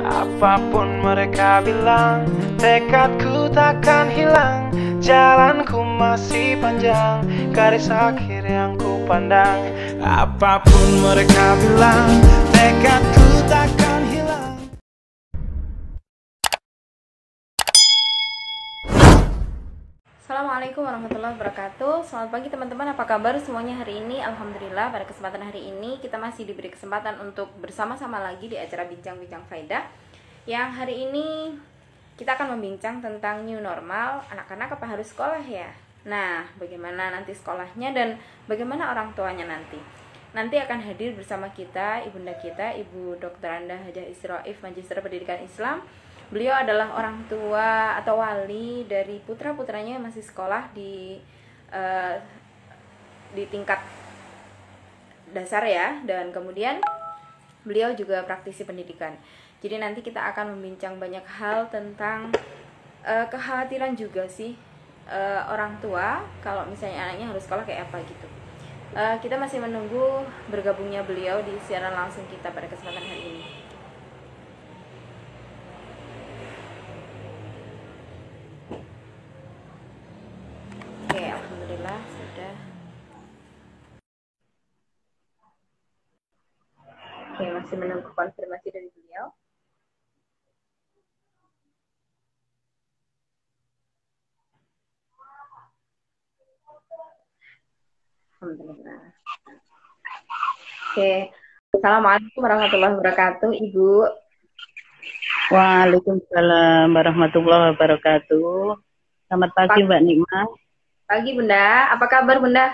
Apapun mereka bilang, tekadku takkan hilang. Jalanku masih panjang, garis akhir yang ku pandang. Apapun mereka bilang, tekadku takkan hilang. Assalamualaikum warahmatullahi wabarakatuh. Selamat pagi teman-teman, apa kabar semuanya hari ini? Alhamdulillah, pada kesempatan hari ini kita masih diberi kesempatan untuk bersama-sama lagi di acara Bincang-Bincang Faedah. Yang hari ini kita akan membincang tentang new normal. Anak-anak apa harus sekolah ya? Nah, bagaimana nanti sekolahnya dan bagaimana orang tuanya nanti? Nanti akan hadir bersama kita ibunda kita, Ibu Dr. Anda Hajah Isroif, Magister Pendidikan Islam. Beliau adalah orang tua atau wali dari putra-putranya yang masih sekolah di tingkat dasar ya, dan kemudian beliau juga praktisi pendidikan. Jadi nanti kita akan membincang banyak hal tentang kekhawatiran juga sih orang tua kalau misalnya anaknya harus sekolah kayak apa gitu. Kita masih menunggu bergabungnya beliau di siaran langsung kita pada kesempatan hari ini. Oke, alhamdulillah sudah. Oke, masih menunggu konfirmasi dari beliau. Alhamdulillah. Oke, assalamualaikum warahmatullahi wabarakatuh, Ibu. Waalaikumsalam warahmatullahi wabarakatuh. Selamat pagi Mbak Nikmah. Pagi Bunda, apa kabar Bunda?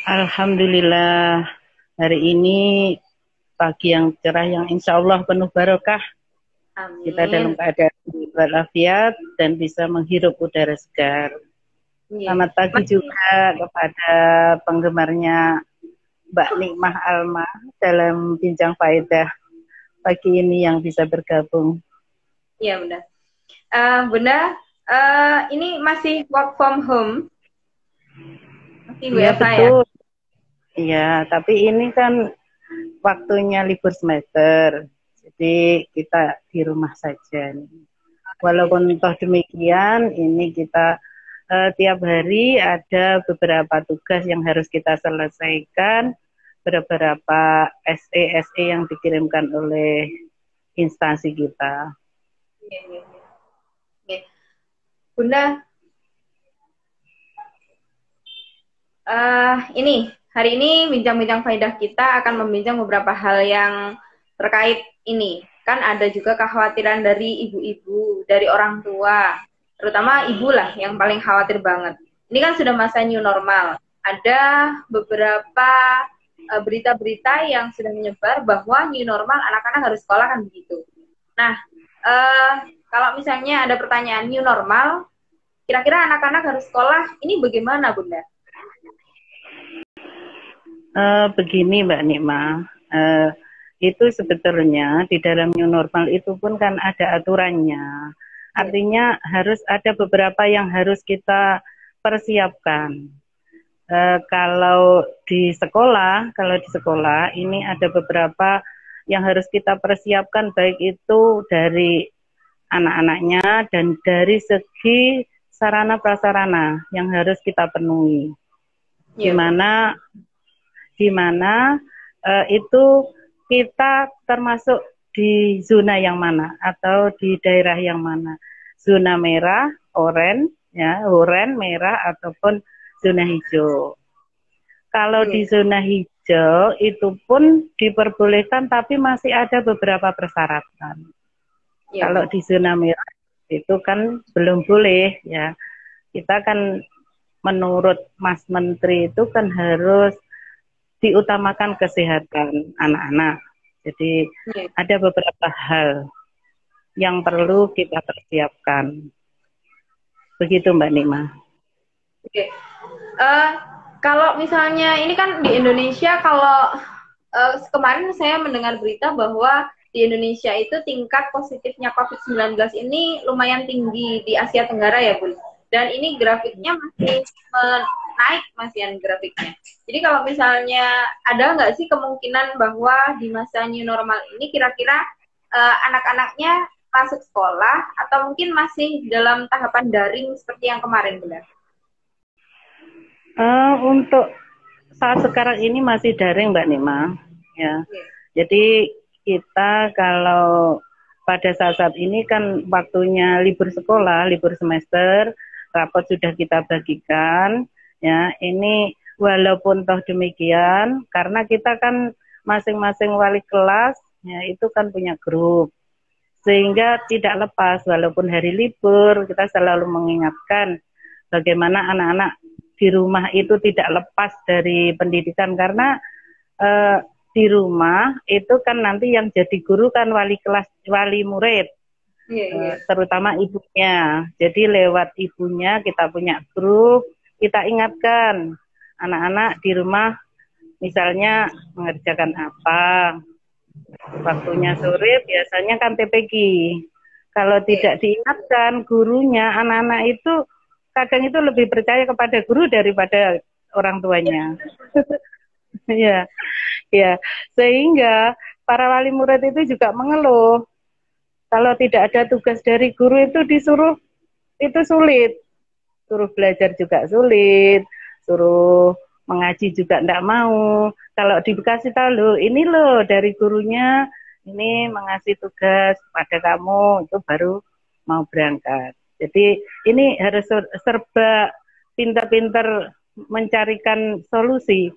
Alhamdulillah, hari ini pagi yang cerah yang insya Allah penuh barokah. Amin. Kita dalam keadaan walafiat dan bisa menghirup udara segar. Selamat pagi juga kepada penggemarnya Mbak Nikmah Alma dalam Bincang Faedah pagi ini yang bisa bergabung. Iya Bunda. Bunda, ini masih work from home? Masih Iya WFH betul. Ya? Iya, tapi ini kan waktunya libur semester, jadi kita di rumah saja. Walaupun toh demikian, ini kita tiap hari ada beberapa tugas yang harus kita selesaikan, beberapa SE yang dikirimkan oleh instansi kita. Iya. Bunda, ini hari ini bincang-bincang faedah kita akan membincang beberapa hal yang terkait ini. Kan ada juga kekhawatiran dari ibu-ibu, dari orang tua, terutama ibu lah yang paling khawatir banget. Ini kan sudah masa new normal. Ada beberapa berita-berita yang sudah menyebar bahwa new normal anak-anak harus sekolah kan begitu. Nah, kalau misalnya ada pertanyaan new normal, kira-kira anak-anak harus sekolah, ini bagaimana Bunda? Begini Mbak Nikmah, itu sebetulnya di dalam new normal itu pun kan ada aturannya. Artinya harus ada beberapa yang harus kita persiapkan. Kalau di sekolah ini ada beberapa yang harus kita persiapkan, baik itu dari anak-anaknya dan dari segi sarana prasarana yang harus kita penuhi. Di mana itu kita termasuk di zona yang mana atau di daerah yang mana, zona merah, oranye, merah ataupun zona hijau. Kalau di zona hijau itu pun diperbolehkan, tapi masih ada beberapa persyaratan. Kalau di zona merah itu kan belum boleh ya. Kita kan menurut Mas Menteri itu kan harus diutamakan kesehatan anak-anak. Jadi ada beberapa hal yang perlu kita persiapkan. Begitu Mbak Nikmah. Oke. Kalau misalnya ini kan di Indonesia, kalau kemarin saya mendengar berita bahwa di Indonesia itu tingkat positifnya COVID-19 ini lumayan tinggi di Asia Tenggara ya Bun. Dan ini grafiknya masih naik masihan grafiknya. Jadi kalau misalnya ada nggak sih kemungkinan bahwa di masa new normal ini kira-kira anak-anaknya masuk sekolah atau mungkin masih dalam tahapan daring seperti yang kemarin, Bunda? Untuk saat sekarang ini masih daring, Mbak Nima. Ya, jadi kita kalau pada saat-saat ini kan waktunya libur sekolah, libur semester, rapot sudah kita bagikan. Ya, ini walaupun toh demikian, karena kita kan masing-masing wali kelas, ya itu kan punya grup, sehingga tidak lepas walaupun hari libur kita selalu mengingatkan bagaimana anak-anak di rumah itu tidak lepas dari pendidikan karena di rumah itu kan nanti yang jadi guru kan wali kelas, wali murid, terutama ibunya. Jadi lewat ibunya kita punya grup, kita ingatkan anak-anak di rumah misalnya mengerjakan apa, waktunya sore biasanya kan TPG. Kalau tidak diingatkan gurunya, anak-anak itu kadang itu lebih percaya kepada guru daripada orang tuanya. Ya, ya. Sehingga para wali murid itu juga mengeluh. Kalau tidak ada tugas dari guru itu disuruh, itu sulit. Suruh belajar juga sulit, suruh mengaji juga enggak mau. Kalau dikasih tahu loh, ini loh dari gurunya, ini mengasih tugas pada kamu, itu baru mau berangkat. Jadi ini harus serba pintar-pintar mencarikan solusi.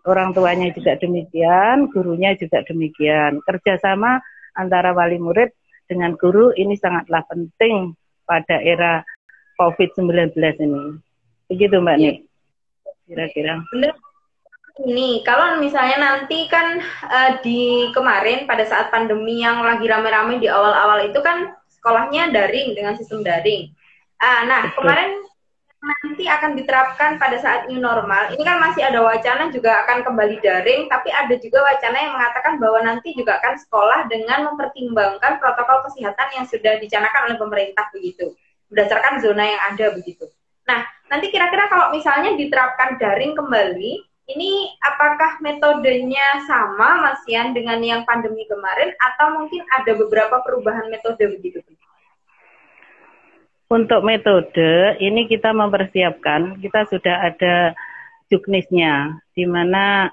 Orang tuanya juga demikian, gurunya juga demikian. Kerjasama antara wali murid dengan guru ini sangatlah penting pada era COVID-19 ini. Begitu Mbak Nik, kira-kira. Benar. Ini kalau misalnya nanti kan di kemarin pada saat pandemi yang lagi rame-rame di awal-awal itu kan sekolahnya daring dengan sistem daring. Nah, kemarin nanti akan diterapkan pada saat new normal. Ini kan masih ada wacana juga akan kembali daring, tapi ada juga wacana yang mengatakan bahwa nanti juga akan sekolah dengan mempertimbangkan protokol kesehatan yang sudah dicanangkan oleh pemerintah begitu, berdasarkan zona yang ada begitu. Nah, nanti kira-kira kalau misalnya diterapkan daring kembali, ini apakah metodenya sama Mas Yan dengan yang pandemi kemarin atau mungkin ada beberapa perubahan metode begitu? Untuk metode ini kita mempersiapkan, kita sudah ada juknisnya, di mana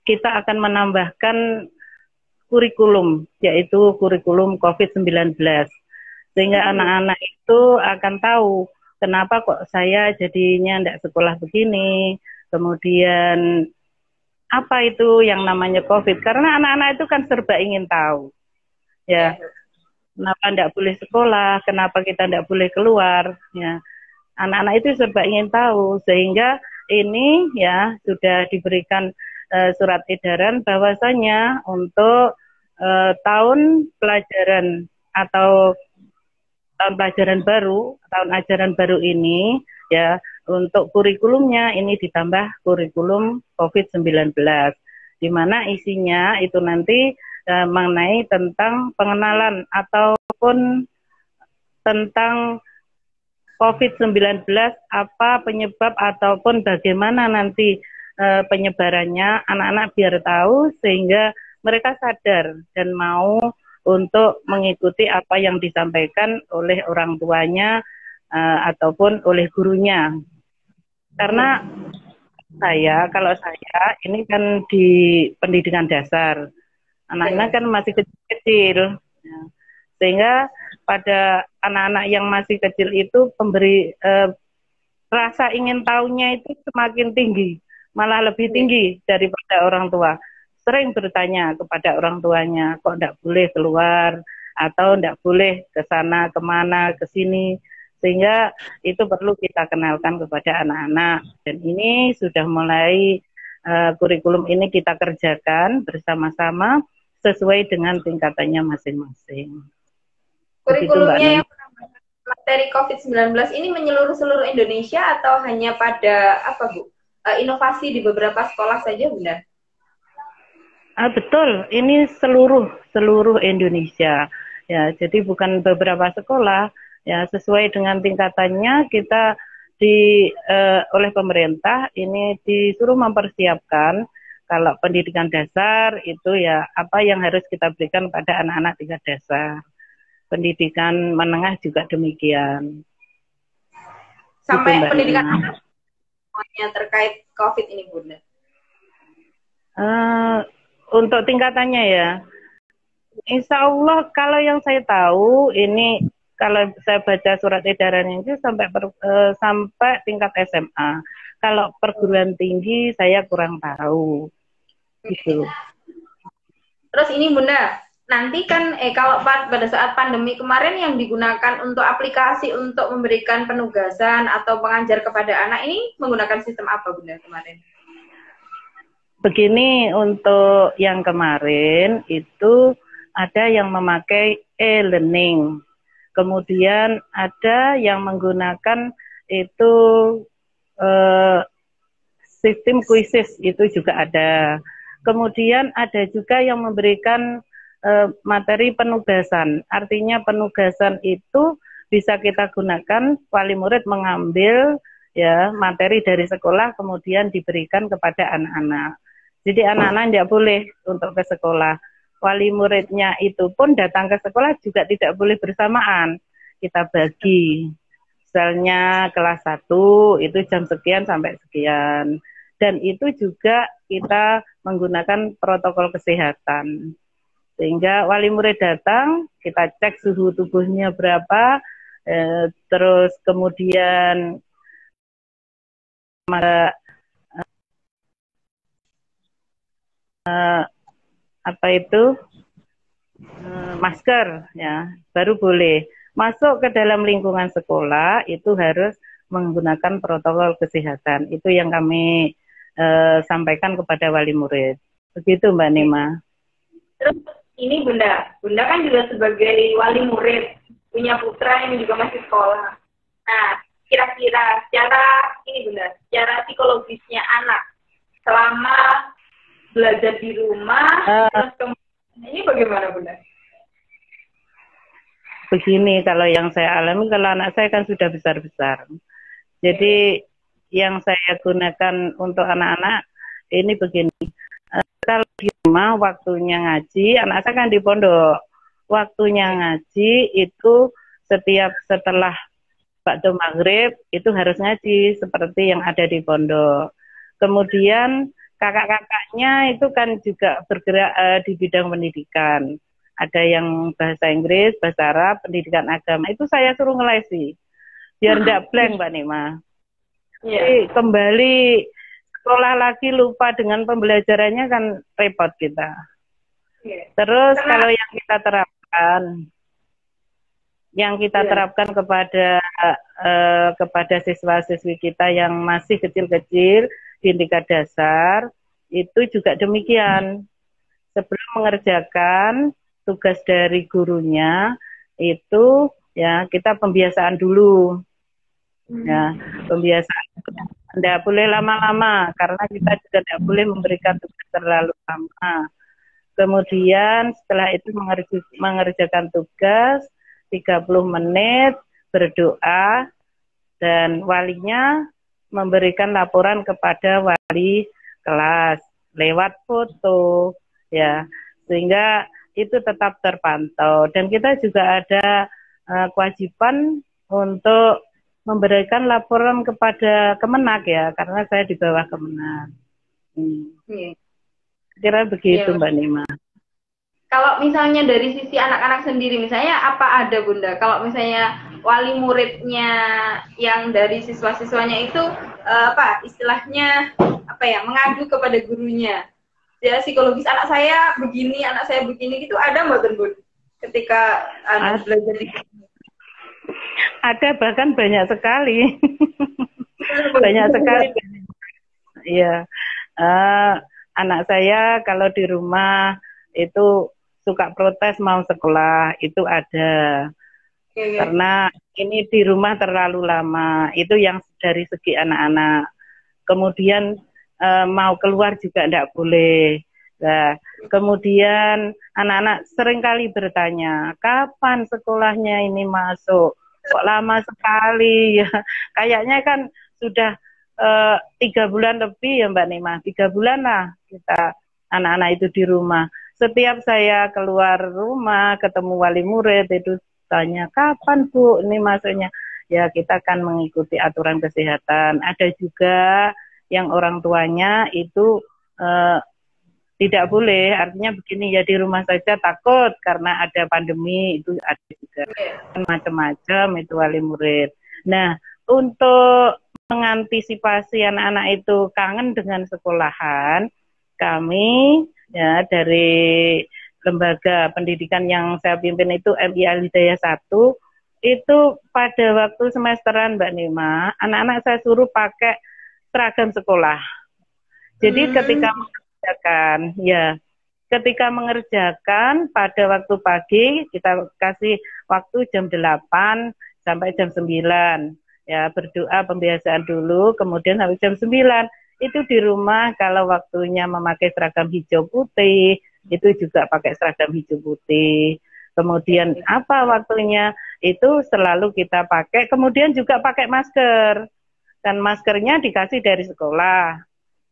kita akan menambahkan kurikulum, yaitu kurikulum COVID-19, sehingga anak-anak itu akan tahu kenapa kok saya jadinya tidak sekolah begini. Kemudian apa itu yang namanya COVID? Karena anak-anak itu kan serba ingin tahu, ya. Kenapa tidak boleh sekolah? Kenapa kita tidak boleh keluar? Ya, anak-anak itu serba ingin tahu, sehingga ini ya sudah diberikan surat edaran bahwasanya untuk tahun pelajaran atau tahun pelajaran baru, tahun ajaran baru ini, ya. Untuk kurikulumnya ini ditambah kurikulum COVID-19, di mana isinya itu nanti mengenai tentang pengenalan ataupun tentang COVID-19, apa penyebab ataupun bagaimana nanti penyebarannya, anak-anak biar tahu sehingga mereka sadar dan mau untuk mengikuti apa yang disampaikan oleh orang tuanya ataupun oleh gurunya. Karena kalau saya ini kan di pendidikan dasar, anak-anak kan masih kecil-kecil, ya. Sehingga pada anak-anak yang masih kecil itu rasa ingin tahunya itu semakin tinggi, malah lebih tinggi daripada orang tua. Sering bertanya kepada orang tuanya, kok tidak boleh keluar atau tidak boleh ke sana, kemana, ke sini. Sehingga itu perlu kita kenalkan kepada anak-anak. Dan ini sudah mulai kurikulum ini kita kerjakan bersama-sama sesuai dengan tingkatannya masing-masing. Kurikulumnya yang materi COVID-19 ini menyeluruh seluruh Indonesia atau hanya pada apa Bu? Inovasi di beberapa sekolah saja, Bunda? Betul, ini seluruh Indonesia. Ya, jadi bukan beberapa sekolah. Ya, sesuai dengan tingkatannya kita oleh pemerintah ini disuruh mempersiapkan Kalau pendidikan dasar itu ya apa yang harus kita berikan pada anak-anak tingkat dasar. Pendidikan menengah juga demikian. Sampai Gitu, Mbak pendidikan Nina. semuanya terkait COVID ini, Bunda. Untuk tingkatannya ya, Insya Allah kalau yang saya tahu ini kalau saya baca surat edarannya itu sampai tingkat SMA. Kalau perguruan tinggi saya kurang tahu. Gitu. Terus ini Bunda, nanti kan kalau pada saat pandemi kemarin yang digunakan untuk aplikasi untuk memberikan penugasan atau pengajar kepada anak ini menggunakan sistem apa Bunda kemarin? Begini, untuk yang kemarin itu ada yang memakai e-learning. Kemudian ada yang menggunakan itu sistem kuisis, itu juga ada. Kemudian ada juga yang memberikan materi penugasan. Artinya penugasan itu bisa kita gunakan, wali murid mengambil ya materi dari sekolah kemudian diberikan kepada anak-anak. Jadi anak-anak tidak boleh untuk ke sekolah. Wali muridnya itu pun datang ke sekolah juga tidak boleh bersamaan. Kita bagi. Misalnya kelas 1 itu jam sekian sampai sekian. Dan itu juga kita menggunakan protokol kesehatan. Sehingga wali murid datang, kita cek suhu tubuhnya berapa, terus kemudian apa itu masker ya baru boleh masuk ke dalam lingkungan sekolah. Itu harus menggunakan protokol kesehatan. Itu yang kami sampaikan kepada wali murid. Begitu Mbak Nima. Terus ini Bunda kan juga sebagai wali murid punya putra yang juga masih sekolah. Nah, kira-kira secara psikologisnya anak selama belajar di rumah, terus kemudian ini bagaimana Bunda? Begini, kalau yang saya alami, kalau anak saya kan sudah besar-besar. Jadi yang saya gunakan untuk anak-anak ini begini. Kalau di rumah waktunya ngaji, anak saya kan di pondok. Waktunya ngaji itu setelah ba'da maghrib itu harus ngaji seperti yang ada di pondok. Kemudian kakak-kakaknya itu kan juga bergerak di bidang pendidikan. Ada yang bahasa Inggris, bahasa Arab, pendidikan agama. Itu saya suruh ngelesi. Biar tidak blank, Mbak Nima. Jadi kembali sekolah lagi lupa dengan pembelajarannya kan repot kita. Terus kalau yang kita terapkan kepada siswa-siswi kita yang masih kecil-kecil di tingkat dasar itu juga demikian. Sebelum mengerjakan tugas dari gurunya itu ya kita pembiasaan dulu. Ya, pembiasaan. Tidak boleh lama-lama karena kita juga tidak boleh memberikan tugas terlalu lama. Kemudian setelah itu mengerjakan tugas 30 menit, berdoa, dan walinya memberikan laporan kepada wali kelas lewat foto, ya, sehingga itu tetap terpantau. Dan kita juga ada kewajiban untuk memberikan laporan kepada Kemenak ya, karena saya di bawah Kemenak. Kira begitu Mbak Nima. Kalau misalnya dari sisi anak-anak sendiri, misalnya apa ada Bunda? Kalau misalnya wali muridnya yang dari siswa-siswanya itu istilahnya mengadu kepada gurunya. Ya psikologis anak saya begini gitu, ada nggak Bunda? Ketika belajar di ada, bahkan banyak sekali. Banyak sekali. Iya. Anak saya kalau di rumah itu suka protes mau sekolah, itu ada. Karena ini di rumah terlalu lama. Itu yang dari segi anak-anak. Kemudian mau keluar juga tidak boleh. Nah, kemudian anak-anak seringkali bertanya, kapan sekolahnya ini masuk? Kok lama sekali ya? Kayaknya kan sudah 3 bulan lebih ya Mbak Nima, 3 bulan lah kita anak-anak itu di rumah. Setiap saya keluar rumah ketemu wali murid itu tanya kapan Bu ini masuknya. Ya kita kan mengikuti aturan kesehatan. Ada juga yang orang tuanya itu tidak boleh, artinya begini ya di rumah saja takut karena ada pandemi, itu ada juga macam-macam itu wali murid. Nah untuk mengantisipasi anak-anak itu kangen dengan sekolahan, kami ya dari lembaga pendidikan yang saya pimpin itu MI Al Hidayah 1, itu pada waktu semesteran Mbak Nima, anak-anak saya suruh pakai seragam sekolah. Jadi ketika mengerjakan pada waktu pagi kita kasih waktu jam 8 sampai jam 9. Ya, berdoa pembiasaan dulu, kemudian sampai jam 9 itu di rumah kalau waktunya memakai seragam hijau putih, itu juga pakai seragam hijau putih. Kemudian apa waktunya itu selalu kita pakai, kemudian juga pakai masker. Dan maskernya dikasih dari sekolah.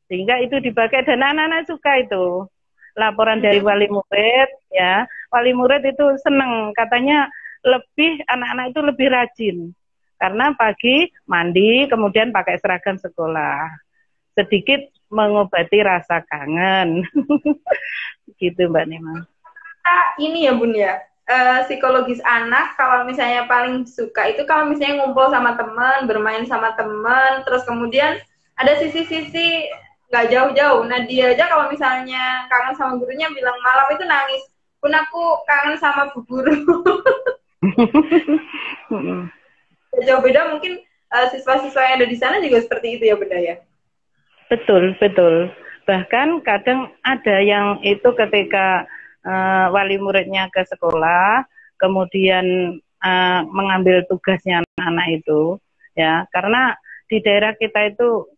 Sehingga itu dipakai dan anak-anak suka itu. Laporan dari wali murid ya. Wali murid itu seneng, katanya lebih anak-anak itu lebih rajin. Karena pagi mandi kemudian pakai seragam sekolah. Sedikit mengobati rasa kangen. Gitu Mbak Nima. Ini ya Bun ya, psikologis anak kalau misalnya paling suka itu kalau misalnya ngumpul sama teman, bermain sama teman, terus kemudian ada sisi-sisi nggak jauh-jauh. Nah dia aja kalau misalnya kangen sama gurunya bilang malam itu nangis, Bun aku kangen sama bu guru. Jauh beda mungkin siswa-siswa yang ada di sana juga seperti itu ya Bunda ya. Betul, betul. Bahkan kadang ada yang itu ketika wali muridnya ke sekolah, kemudian mengambil tugasnya anak-anak itu, ya, karena di daerah kita itu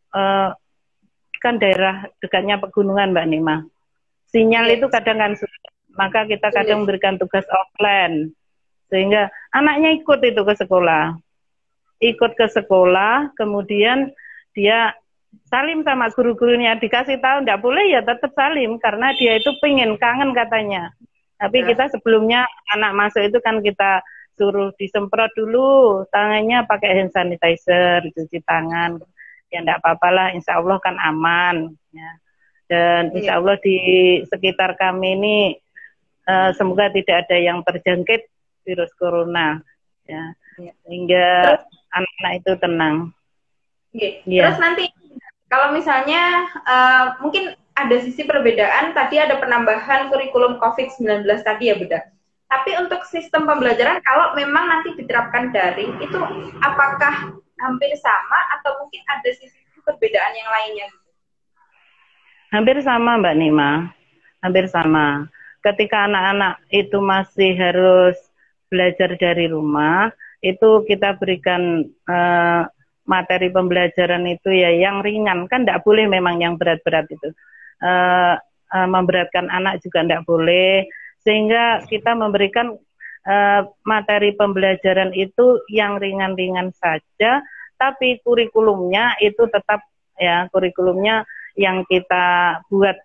kan daerah dekatnya pegunungan Mbak Nima. Sinyal itu kadang kan sulit, maka kita kadang memberikan tugas offline, sehingga anaknya ikut itu ke sekolah. Ikut ke sekolah, kemudian dia salim sama guru-gurunya, dikasih tahu enggak boleh ya tetap salim karena dia itu pengen kangen katanya. Tapi kita sebelumnya anak masuk itu kan kita suruh disemprot dulu tangannya pakai hand sanitizer, cuci tangan. Ya enggak apa-apalah, insya Allah kan aman ya. Dan insya Allah di sekitar kami ini semoga tidak ada yang terjangkit virus corona ya. Sehingga anak-anak itu tenang. Terus nanti kalau misalnya mungkin ada sisi perbedaan, tadi ada penambahan kurikulum COVID-19 tadi ya Bunda. Tapi untuk sistem pembelajaran kalau memang nanti diterapkan daring, itu apakah hampir sama atau mungkin ada sisi perbedaan yang lainnya? Hampir sama Mbak Nima, hampir sama. Ketika anak-anak itu masih harus belajar dari rumah, itu kita berikan materi pembelajaran itu ya yang ringan, kan tidak boleh memang yang berat-berat itu. Memberatkan anak juga tidak boleh, sehingga kita memberikan materi pembelajaran itu yang ringan-ringan saja, tapi kurikulumnya itu tetap ya, kurikulumnya yang kita buat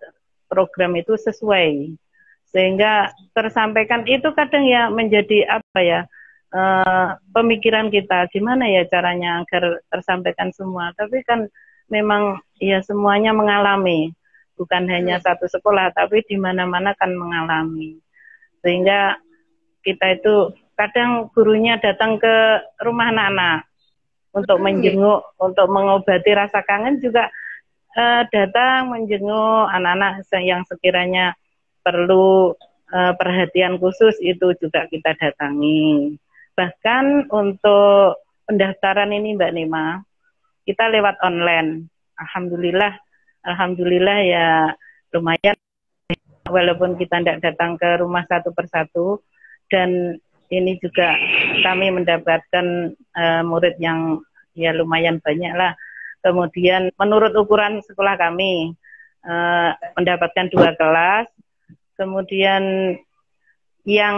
program itu sesuai, sehingga tersampaikan itu kadang ya menjadi apa ya, pemikiran kita gimana ya caranya agar tersampaikan semua. Tapi kan memang ya semuanya mengalami, bukan hanya satu sekolah tapi di mana-mana kan mengalami, sehingga kita itu kadang gurunya datang ke rumah anak-anak untuk menjenguk, untuk mengobati rasa kangen juga datang menjenguk anak-anak yang sekiranya perlu perhatian khusus, itu juga kita datangi. Bahkan untuk pendaftaran ini Mbak Nima, kita lewat online. Alhamdulillah ya lumayan, walaupun kita tidak datang ke rumah satu persatu. Dan ini juga kami mendapatkan murid yang ya lumayan banyak lah. Kemudian menurut ukuran sekolah kami mendapatkan 2 kelas. Kemudian yang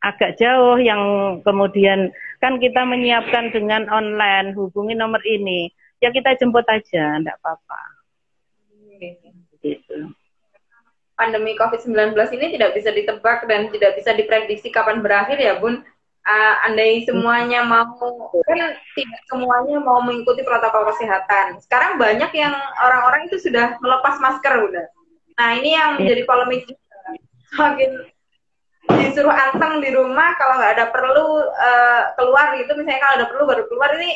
agak jauh, yang kemudian kan kita menyiapkan dengan online, hubungi nomor ini. ya kita jemput aja, enggak apa-apa. Gitu. Pandemi COVID-19 ini tidak bisa ditebak dan tidak bisa diprediksi kapan berakhir ya Bun. Andai semuanya mau, kan tidak semuanya mau mengikuti protokol kesehatan. Sekarang banyak yang orang-orang itu sudah melepas masker udah. Nah ini yang menjadi polemik juga. Semakin disuruh anteng di rumah, kalau nggak ada perlu keluar gitu, misalnya kalau ada perlu baru keluar, ini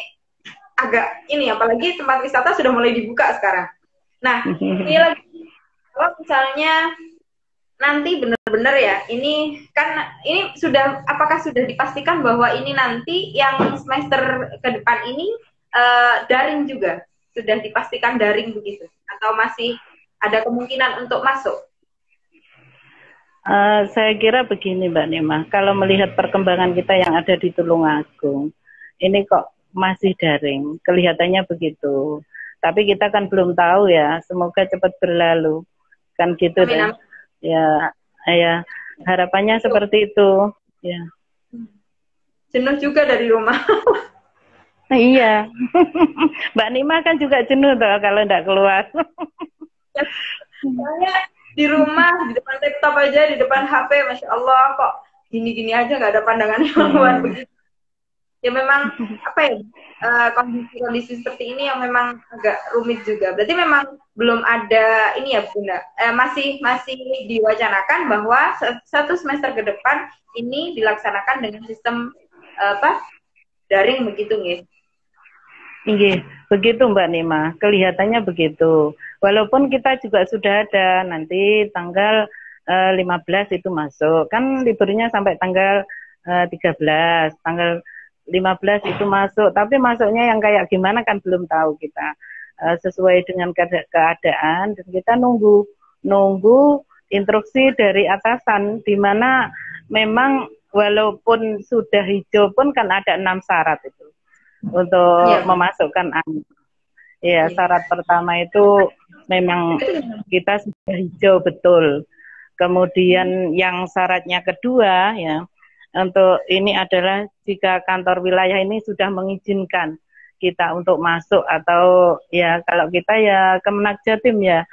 agak ini, apalagi tempat wisata sudah mulai dibuka sekarang. Nah ini lagi, kalau misalnya nanti benar-benar ya, ini kan ini sudah, apakah sudah dipastikan bahwa ini nanti yang semester ke depan ini daring juga? Sudah dipastikan daring begitu? Atau masih ada kemungkinan untuk masuk? Saya kira begini Mbak Nima, kalau melihat perkembangan kita yang ada di Tulungagung, ini kok masih daring, kelihatannya begitu. Tapi kita kan belum tahu ya, semoga cepat berlalu, kan gitu deh. Ya, harapannya seperti itu. Ya. Jenuh juga dari rumah. Iya, Mbak Nima kan juga jenuh tuh kalau nggak keluar. Soalnya di rumah, di depan laptop aja, di depan HP, Masya Allah, kok gini-gini aja nggak ada pandangan yang luar begitu. Ya memang, apa ya, kondisi-kondisi seperti ini yang memang agak rumit juga. Berarti memang belum ada, ini ya Bunda, masih diwacanakan bahwa satu semester ke depan ini dilaksanakan dengan sistem daring begitu nggih? Iya, begitu Mbak Nima, kelihatannya begitu. Walaupun kita juga sudah ada nanti tanggal 15 itu masuk, kan liburnya sampai tanggal 13, tanggal 15 itu masuk, tapi masuknya yang kayak gimana kan belum tahu kita. Sesuai dengan keadaan, dan kita nunggu instruksi dari atasan, di mana memang walaupun sudah hijau pun kan ada 6 syarat itu untuk memasukkan anak. Ya, syarat pertama itu memang kita sudah hijau betul. Kemudian yang syaratnya kedua ya, untuk ini adalah jika kantor wilayah ini sudah mengizinkan kita untuk masuk, atau ya kalau kita ya Kemenak Jatim ya.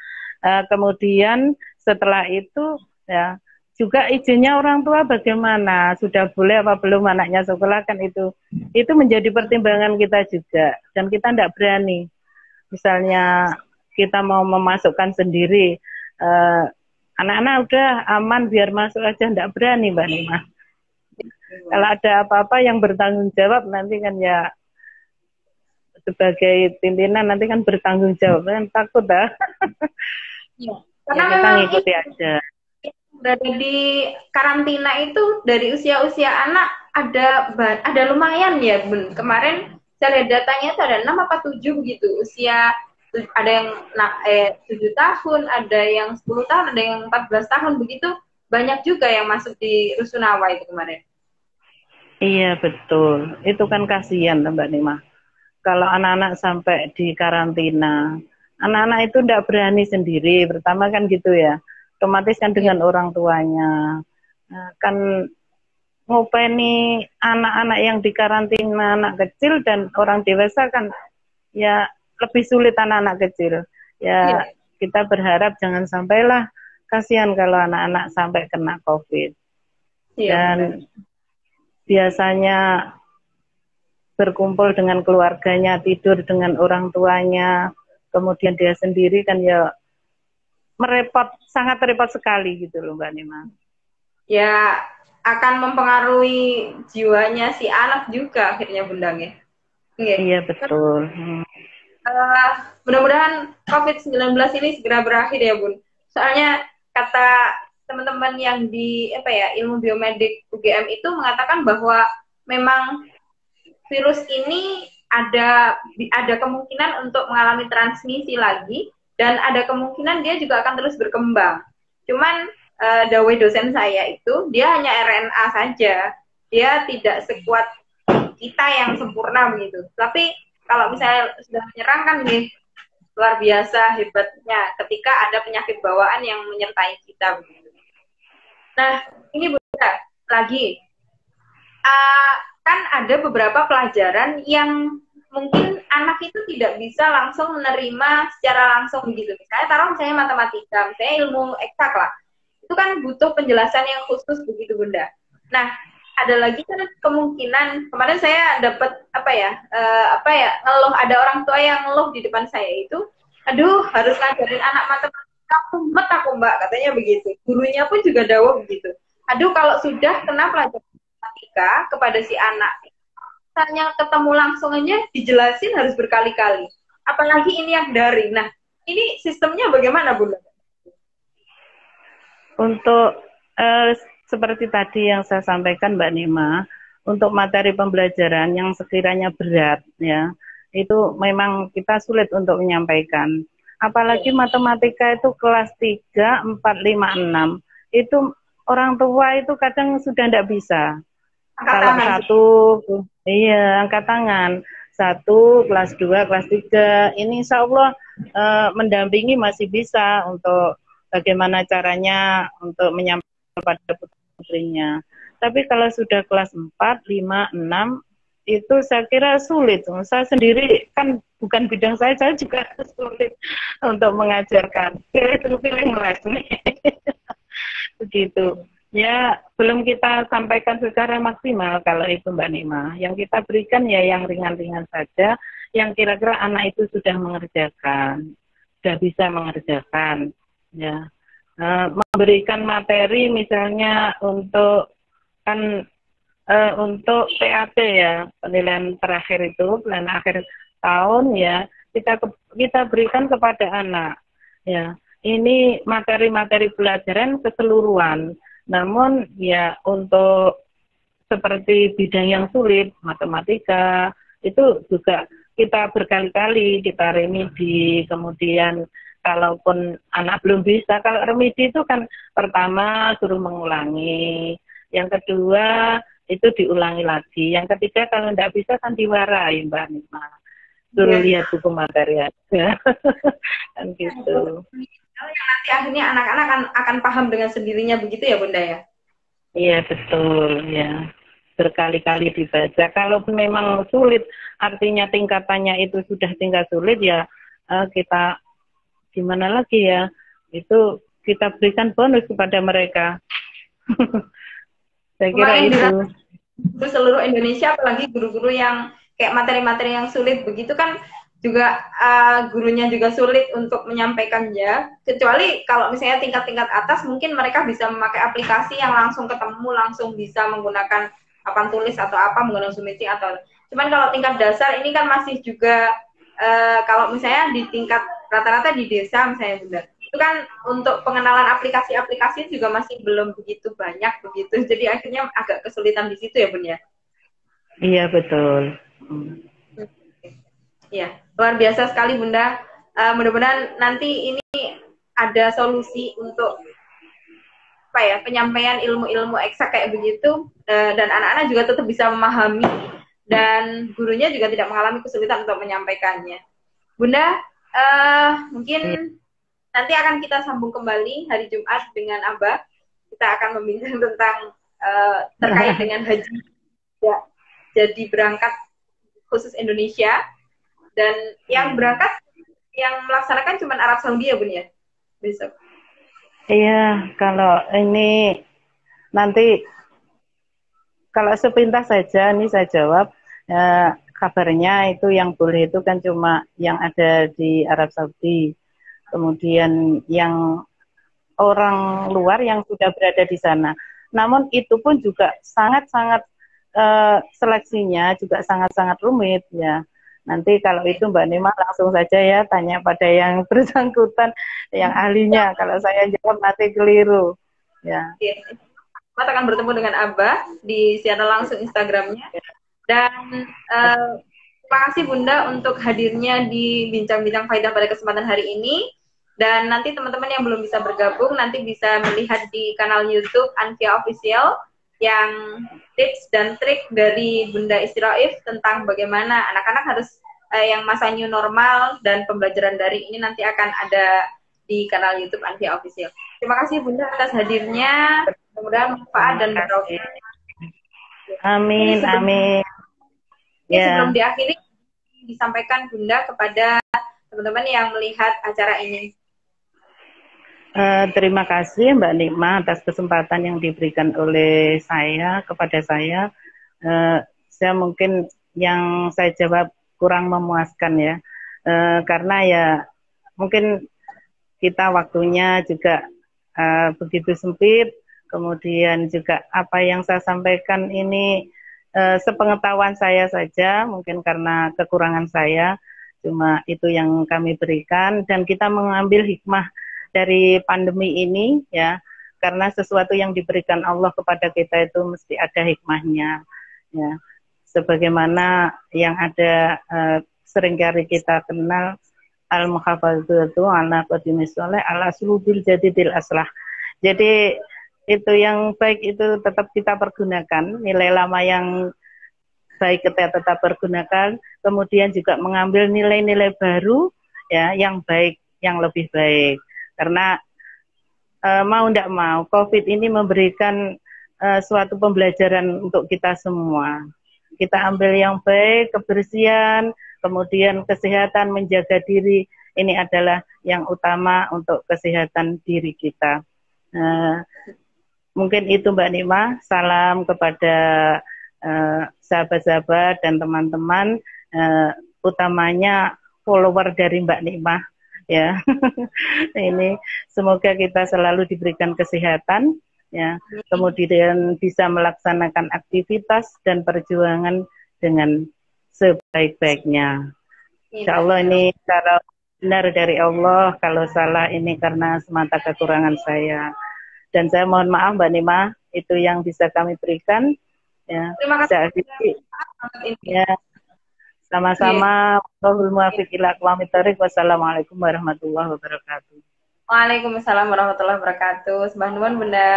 Kemudian setelah itu ya juga izinnya orang tua bagaimana, sudah boleh apa belum anaknya sekolah, kan itu menjadi pertimbangan kita juga, dan kita tidak berani. Misalnya kita mau memasukkan sendiri, anak-anak udah aman biar masuk aja, tidak berani Mbak Nima. Kalau ada apa-apa yang bertanggung jawab nanti kan ya sebagai pimpinan nanti kan bertanggung jawab, kan takut dah. Ya, ya kita ngikuti aja. Berada di karantina itu dari usia-usia anak ada lumayan ya Bun. Kemarin saya lihat datanya itu ada 6 apa 7 gitu. Usia ada yang 7 tahun, ada yang 10 tahun, ada yang 14 tahun begitu. Banyak juga yang masuk di Rusunawa itu kemarin. Iya betul, itu kan kasihan Mbak Nima. Kalau anak-anak sampai di karantina, anak-anak itu tidak berani sendiri, pertama kan gitu ya. Otomatis kan dengan orang tuanya, kan ngopeni anak-anak yang di karantina, anak kecil dan orang dewasa kan ya lebih sulit anak-anak kecil. Ya kita berharap jangan sampailah, kasihan kalau anak-anak sampai kena COVID. Dan biasanya berkumpul dengan keluarganya, tidur dengan orang tuanya, kemudian dia sendiri kan ya sangat repot sekali gitu loh Mbak Nima. Ya akan mempengaruhi jiwanya si anak juga akhirnya Bunda ya. Iya betul. Mudah-mudahan COVID-19 ini segera berakhir ya Bun. Soalnya kata teman-teman yang di ilmu biomedik UGM itu mengatakan bahwa memang virus ini ada kemungkinan untuk mengalami transmisi lagi, dan ada kemungkinan dia juga akan terus berkembang. Cuman dawai dosen saya itu dia hanya RNA saja, dia tidak sekuat kita yang sempurna begitu. Tapi kalau misalnya sudah menyerang kan luar biasa hebatnya ketika ada penyakit bawaan yang menyertai kita begitu. Nah, ini Bunda, lagi kan ada beberapa pelajaran yang mungkin anak itu tidak bisa langsung menerima secara langsung begitu. Misalnya matematika, misalnya ilmu eksak lah, itu kan butuh penjelasan yang khusus begitu Bunda. Nah, ada lagi kan kemungkinan kemarin saya dapat ngeluh, ada orang tua yang ngeluh di depan saya itu, aduh harus ngajarin anak matematika, mumet aku Mbak, katanya begitu. Gurunya pun juga dawuh begitu. Aduh kalau sudah kena pelajaran matematika kepada si anak, misalnya ketemu langsung aja dijelasin harus berkali-kali. Apalagi ini yang daring. Nah, ini sistemnya bagaimana Bunda? Untuk seperti tadi yang saya sampaikan Mbak Nima, untuk materi pembelajaran yang sekiranya berat ya, itu memang kita sulit untuk menyampaikan. Apalagi matematika itu kelas 3, 4, 5, 6. Itu orang tua itu kadang sudah tidak bisa. Kalau satu, iya angkat tangan. 1, kelas 2, kelas 3. Ini insya Allah mendampingi masih bisa untuk bagaimana caranya untuk menyampaikan kepada putrinya. Tapi kalau sudah kelas 4, 5, 6, itu saya kira sulit. Saya sendiri kan bukan bidang saya juga sulit untuk mengajarkan. Pilih les nih. Begitu. Ya, belum kita sampaikan secara maksimal kalau itu Mbak Nima. Yang kita berikan ya yang ringan-ringan saja, yang kira-kira anak itu sudah mengerjakan, sudah bisa mengerjakan. Ya, memberikan materi misalnya untuk untuk PAT ya, penilaian terakhir itu, penilaian akhir tahun ya, kita berikan kepada anak. Ya, ini materi-materi pelajaran keseluruhan. Namun ya untuk seperti bidang yang sulit, matematika, itu juga kita berkali-kali, kita remedi, kemudian kalaupun anak belum bisa, kalau remedi itu kan pertama suruh mengulangi, yang kedua itu diulangi lagi, yang ketiga kalau tidak bisa kan diwarai Mbak Nima, suruh lihat buku materi aja, kan gitu. Nanti akhirnya anak-anak akan paham dengan sendirinya begitu ya Bunda ya? Iya betul ya, berkali-kali dibaca. Kalaupun memang sulit, artinya tingkatannya itu sudah tingkat sulit ya, kita gimana lagi ya, itu kita berikan bonus kepada mereka. Saya kira itu. Seluruh Indonesia, apalagi guru-guru yang kayak materi-materi yang sulit begitu kan, juga gurunya juga sulit untuk menyampaikannya, kecuali kalau misalnya tingkat-tingkat atas mungkin mereka bisa memakai aplikasi yang langsung ketemu, langsung bisa menggunakan papan tulis atau apa, menggunakan Zoom meeting atau, cuman kalau tingkat dasar ini kan masih juga kalau misalnya di tingkat rata-rata di desa misalnya Bunda, itu kan untuk pengenalan aplikasi-aplikasi juga masih belum begitu banyak begitu, jadi akhirnya agak kesulitan di situ ya Bunda. Iya betul. Ya, luar biasa sekali Bunda. Mudah-mudahan nanti ini ada solusi untuk penyampaian ilmu-ilmu eksak kayak begitu, dan anak-anak juga tetap bisa memahami dan gurunya juga tidak mengalami kesulitan untuk menyampaikannya. Bunda, mungkin nanti akan kita sambung kembali hari Jumat dengan Abah. Kita akan membincang tentang terkait dengan haji ya, jadi berangkat khusus Indonesia. Dan yang berangkat, yang melaksanakan cuma Arab Saudi ya Bun ya? Besok. Iya, kalau ini nanti, kalau sepintas saja, ini saya jawab, kabarnya itu yang boleh itu kan cuma yang ada di Arab Saudi. Kemudian yang orang luar yang sudah berada di sana. Namun itu pun juga sangat-sangat, seleksinya juga sangat-sangat rumit ya. Nanti kalau itu Mbak Nima langsung saja ya tanya pada yang bersangkutan, yang ahlinya. Kalau saya jawab nanti keliru. Ya. Kita akan bertemu dengan Abah di siaran langsung Instagramnya. Dan terima kasih Bunda untuk hadirnya di Bincang-Bincang Faidah pada kesempatan hari ini. Dan nanti teman-teman yang belum bisa bergabung nanti bisa melihat di kanal YouTube Anfia Official yang tips dan trik dari Bunda Istiroif tentang bagaimana anak-anak harus yang masa new normal dan pembelajaran daring ini nanti akan ada di kanal YouTube Anfia Official. Terima kasih Bunda atas hadirnya. Mudah-mudahan manfaat dan barokah. Amin, amin. Ya. Sebelum diakhiri, disampaikan Bunda kepada teman-teman yang melihat acara ini? Terima kasih Mbak Nikma atas kesempatan yang diberikan oleh saya kepada saya. Saya mungkin yang saya jawab kurang memuaskan ya, karena ya mungkin kita waktunya juga begitu sempit, kemudian juga apa yang saya sampaikan ini sepengetahuan saya saja, mungkin karena kekurangan saya, cuma itu yang kami berikan, dan kita mengambil hikmah dari pandemi ini ya, karena sesuatu yang diberikan Allah kepada kita itu mesti ada hikmahnya ya, sebagaimana yang ada seringkali kita kenal al-muhafadzatu ala qadimis sholeh ala sulubil jadidil aslah. Jadi itu yang baik itu tetap kita pergunakan, nilai lama yang baik kita tetap pergunakan, kemudian juga mengambil nilai-nilai baru ya, yang baik, yang lebih baik. Karena mau tidak mau, COVID ini memberikan suatu pembelajaran untuk kita semua. Kita ambil yang baik, kebersihan, kemudian kesehatan, menjaga diri, ini adalah yang utama untuk kesehatan diri kita. Mungkin itu Mbak Nikma, salam kepada sahabat-sahabat dan teman-teman, utamanya follower dari Mbak Nikma. Ya, ini semoga kita selalu diberikan kesehatan, ya, kemudian bisa melaksanakan aktivitas dan perjuangan dengan sebaik-baiknya. Insya Allah ini cara benar dari Allah, kalau salah ini karena semata kekurangan saya. Dan saya mohon maaf Mbak Nima, itu yang bisa kami berikan. Ya, terima kasih. Ya. Sama-sama. Wallahul muwaffiq ila aqwamit thoriq. Wassalamualaikum warahmatullahi wabarakatuh. Waalaikumsalam warahmatullahi wabarakatuh. Sembah nuwun Bunda.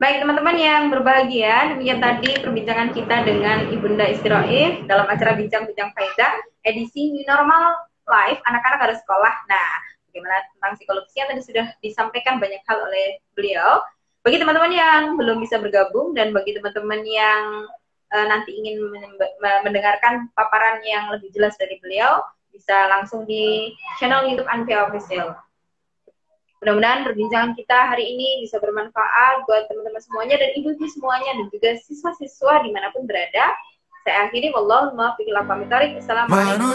Baik teman-teman yang berbahagia, demikian tadi perbincangan kita dengan Ibunda Istiroif dalam acara Bincang-Bincang Faedah edisi New Normal Live Anak-anak Harus Sekolah. Nah, bagaimana tentang psikologi yang tadi sudah disampaikan banyak hal oleh beliau. Bagi teman-teman yang belum bisa bergabung dan bagi teman-teman yang nanti ingin mendengarkan paparan yang lebih jelas dari beliau, bisa langsung di channel YouTube Anvia Official. Mudah-mudahan perbincangan kita hari ini bisa bermanfaat buat teman-teman semuanya dan ibu-ibu semuanya dan juga siswa-siswa dimanapun berada. Saya akhiri, wallahul muwaffiq ila aqwamit thoriq. Assalamualaikum.